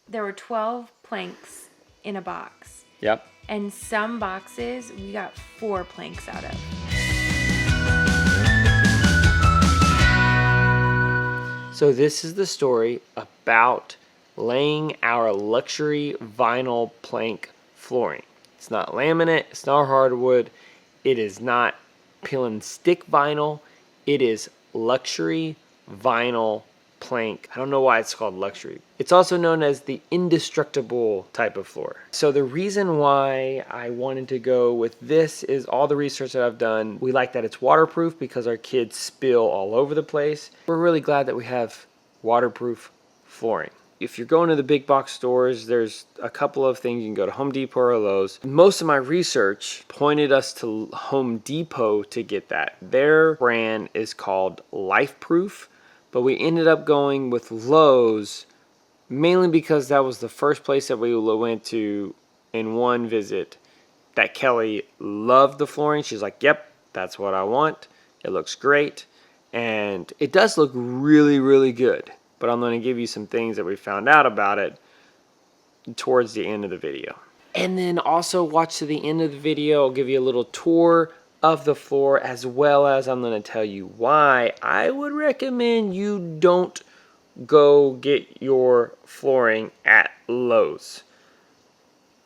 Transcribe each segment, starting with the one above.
there were 12 planks in a box. Yep. And some boxes we got 4 planks out of. So this is the story about laying our luxury vinyl plank flooring. It's not laminate, it's not hardwood, it is not peel and stick vinyl, it is luxury vinyl plank. I don't know why it's called luxury. It's also known as the indestructible type of floor. So the reason why I wanted to go with this is all the research that I've done. We like that it's waterproof because our kids spill all over the place. We're really glad that we have waterproof flooring. If you're going to the big box stores, there's a couple of things. You can go to Home Depot or Lowe's. Most of my research pointed us to Home Depot to get that. Their brand is called LifeProof, but we ended up going with Lowe's mainly because that was the first place that we went to in one visit that Kelly loved the flooring. She's like, yep, that's what I want. It looks great. And it does look really, really good. But I'm going to give you some things that we found out about it towards the end of the video. And then also watch to the end of the video. I'll give you a little tour of the floor, as well as I'm going to tell you why I would recommend you don't go get your flooring at Lowe's.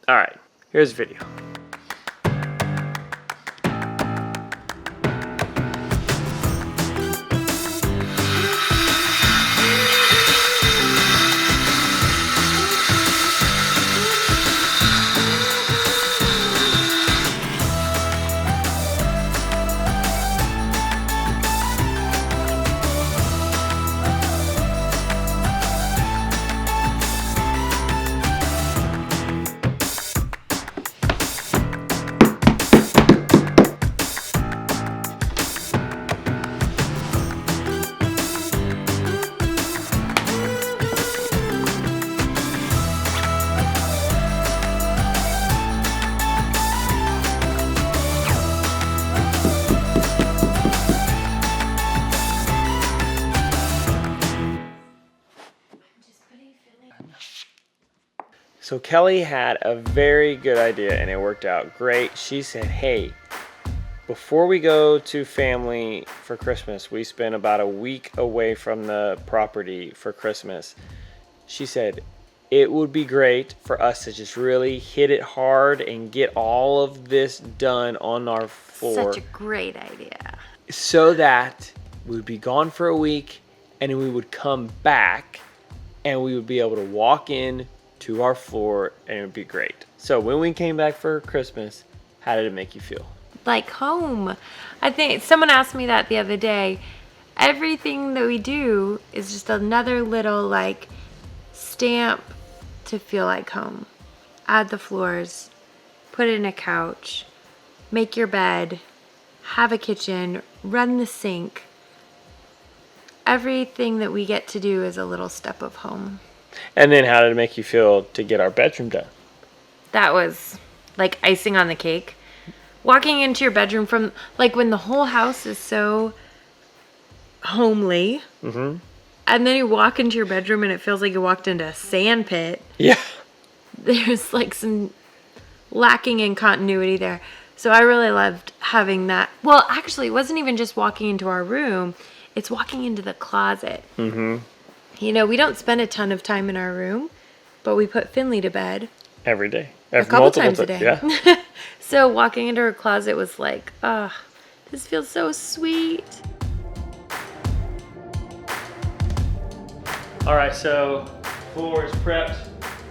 All right, here's the video. So Kelly had a very good idea and it worked out great. She said, hey, before we go to family for Christmas, we spent about a week away from the property for Christmas. She said, it would be great for us to just really hit it hard and get all of this done on our floor. Such a great idea. So that we would be gone for a week and then we would come back and we would be able to walk in to our floor and it would be great. So when we came back for Christmas, how did it make you feel? Like home. I think someone asked me that the other day. Everything that we do is just another little like stamp to feel like home. Add the floors, put in a couch, make your bed, have a kitchen, run the sink. Everything that we get to do is a little step of home. And then how did it make you feel to get our bedroom done? That was like icing on the cake. Walking into your bedroom from, like, when the whole house is so homely, Mm-hmm. and then you walk into your bedroom and it feels like you walked into a sand pit. Yeah. There's like some lacking in continuity there. So I really loved having that. Well, actually, it wasn't even just walking into our room. It's walking into the closet. Mm-hmm. You know, we don't spend a ton of time in our room, but we put Finley to bed. Every day. A couple times a day. Yeah. So walking into her closet was like, this feels so sweet. All right, so floor is prepped.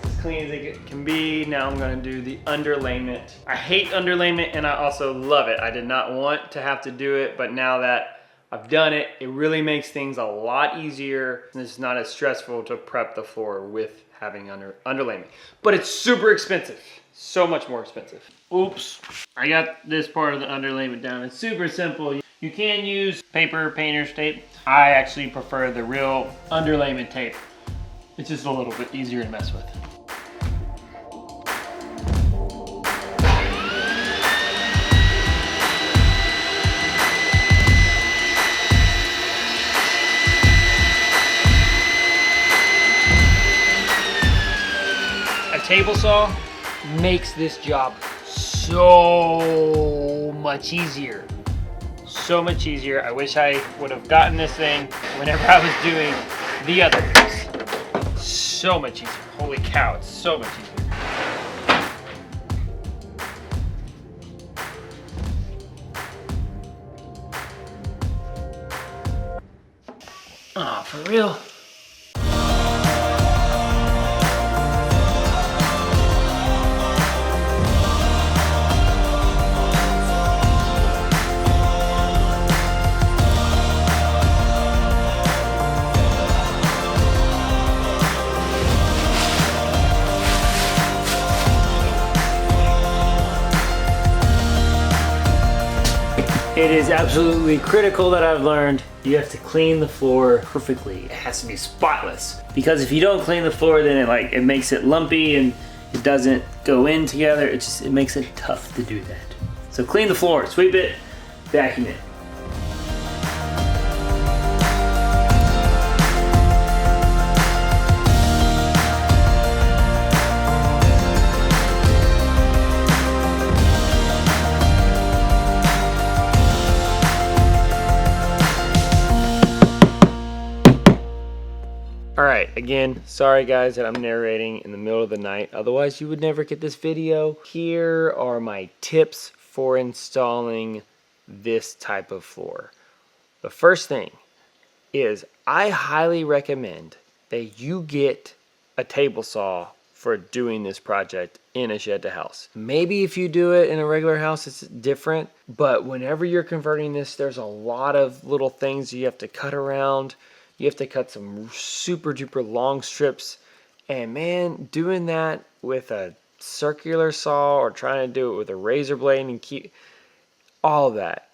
It's as clean as it can be. Now I'm gonna do the underlayment. I hate underlayment and I also love it. I did not want to have to do it, but now that I've done it, it really makes things a lot easier. And it's not as stressful to prep the floor with having underlayment. But it's super expensive. So much more expensive. Oops, I got this part of the underlayment down. It's super simple. You can use paper painter's tape. I actually prefer the real underlayment tape. It's just a little bit easier to mess with. table saw makes this job so much easier. So much easier. I wish I would have gotten this thing whenever I was doing the other things. So much easier. Holy cow, it's so much easier. Oh, for real? It is absolutely critical that I've learned you have to clean the floor perfectly. It has to be spotless. Because if you don't clean the floor, then it makes it lumpy and it doesn't go in together. It makes it tough to do that. So clean the floor, sweep it, vacuum it. Alright, again, sorry guys that I'm narrating in the middle of the night. Otherwise, you would never get this video. Here are my tips for installing this type of floor. The first thing is I highly recommend that you get a table saw for doing this project in a shed to house. Maybe if you do it in a regular house, it's different. But whenever you're converting this, there's a lot of little things you have to cut around. You have to cut some super duper long strips. And man, doing that with a circular saw or trying to do it with a razor blade and keep all of that.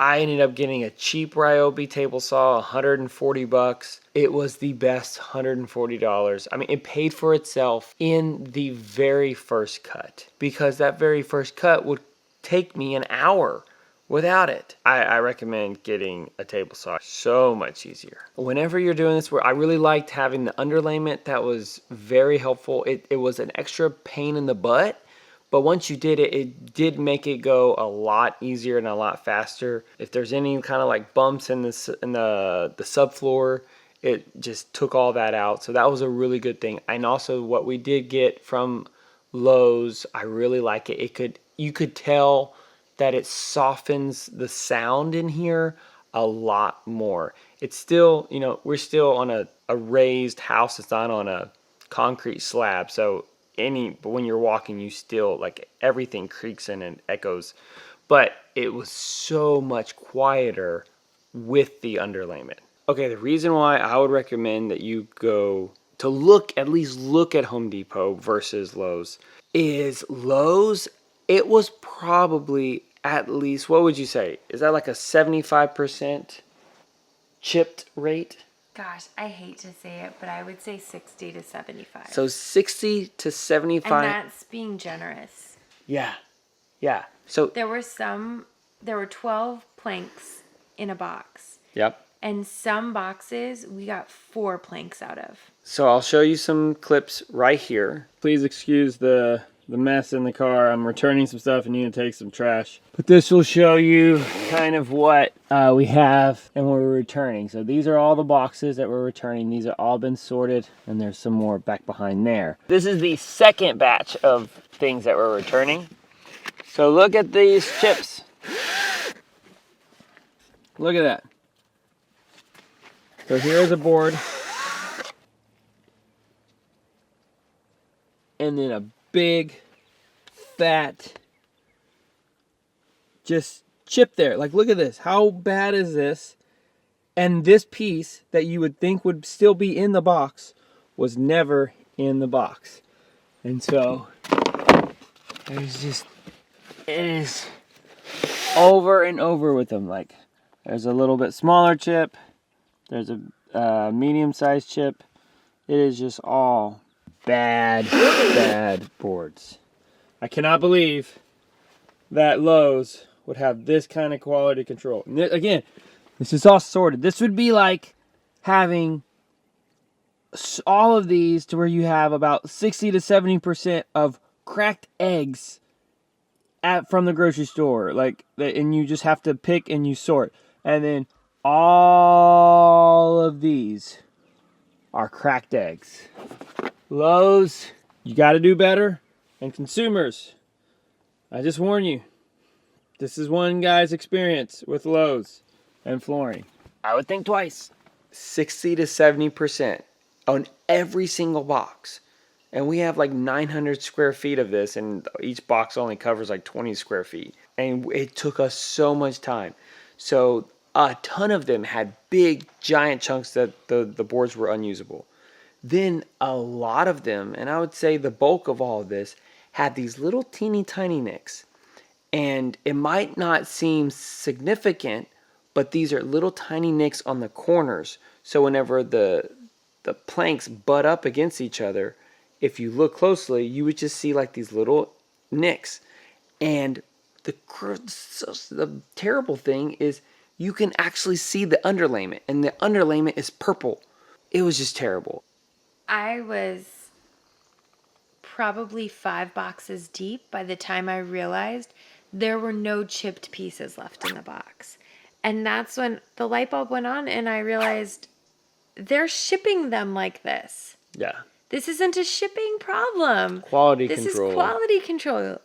I ended up getting a cheap Ryobi table saw, $140. It was the best $140. I mean, it paid for itself in the very first cut because that very first cut would take me an hour. Without it, I recommend getting a table saw. So much easier. Whenever you're doing this, I really liked having the underlayment. That was very helpful. It was an extra pain in the butt, but once you did it, it did make it go a lot easier and a lot faster. If there's any kind of like bumps in the subfloor, it just took all that out. So that was a really good thing. And also what we did get from Lowe's, I really like it. You could tell that it softens the sound in here a lot more. It's still, you know, we're still on a raised house. It's not on a concrete slab. So but when you're walking, you still, like, everything creaks and echoes. But it was so much quieter with the underlayment. Okay, the reason why I would recommend that you go to at least look at Home Depot versus Lowe's is Lowe's. It was probably at least, what would you say? Is that like a 75% chipped rate? Gosh, I hate to say it, but I would say 60 to 75. So 60 to 75. And that's being generous. Yeah. Yeah. So there were 12 planks in a box. Yep. And some boxes we got 4 planks out of. So I'll show you some clips right here. Please excuse the mess in the car. I'm returning some stuff and need to take some trash. But this will show you kind of what we have and what we're returning. So these are all the boxes that we're returning. These have all been sorted and there's some more back behind there. This is the second batch of things that we're returning. So look at these chips. Look at that. So here's a board. And then a big, fat, just chip there. Like, look at this. How bad is this? And this piece that you would think would still be in the box was never in the box. And so, it is over and over with them. Like, there's a little bit smaller chip. There's a medium-sized chip. It is just all bad boards. I cannot believe that Lowe's would have this kind of quality control. And again, this is all sorted. This would be like having all of these to where you have about 60 to 70% of cracked eggs from the grocery store, and you just have to pick and you sort. And then all of these are cracked eggs. Lowe's, you got to do better. And consumers, I just warn you, this is one guy's experience with Lowe's and flooring. I would think twice. 60 to 70% on every single box. And we have like 900 square feet of this, and each box only covers like 20 square feet. And it took us so much time. So a ton of them had big, giant chunks that the boards were unusable. Then a lot of them, and I would say the bulk of all of this, had these little teeny tiny nicks. And it might not seem significant, but these are little tiny nicks on the corners. So whenever the planks butt up against each other, if you look closely, you would just see like these little nicks. And the terrible thing is you can actually see the underlayment, and the underlayment is purple. It was just terrible. I was probably 5 boxes deep by the time I realized there were no chipped pieces left in the box. And that's when the light bulb went on and I realized they're shipping them like this. Yeah. This isn't a shipping problem. Quality this control. This is quality control.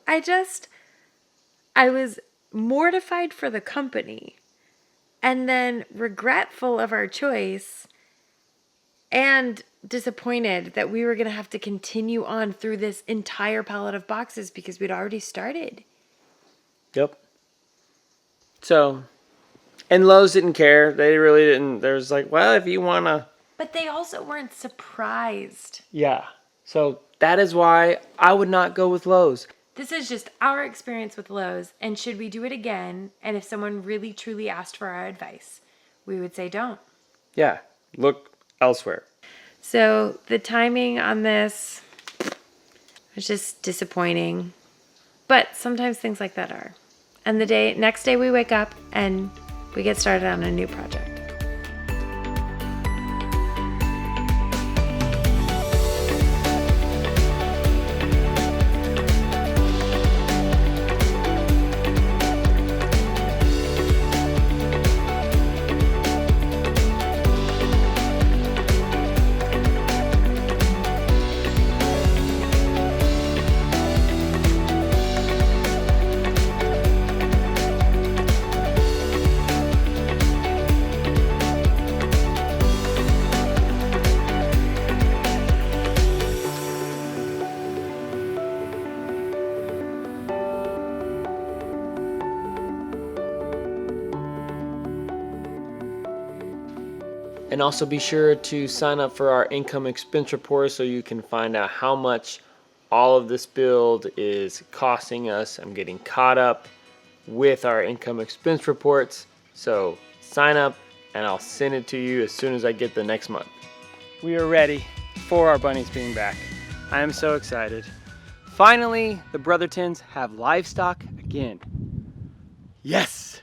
I was mortified for the company and then regretful of our choice and disappointed that we were going to have to continue on through this entire pallet of boxes because we'd already started. Yep. So, and Lowe's didn't care. They really didn't. There's like, well, if you want to. But they also weren't surprised. Yeah. So that is why I would not go with Lowe's. This is just our experience with Lowe's, and should we do it again? And if someone really truly asked for our advice, we would say don't. Yeah. Look elsewhere. So the timing on this was just disappointing. But sometimes things like that are. And the next day we wake up and we get started on a new project. And also be sure to sign up for our income expense report so you can find out how much all of this build is costing us. I'm getting caught up with our income expense reports. So sign up and I'll send it to you as soon as I get the next month. We are ready for our bunnies being back. I am so excited. Finally, the Brothertons have livestock again. Yes!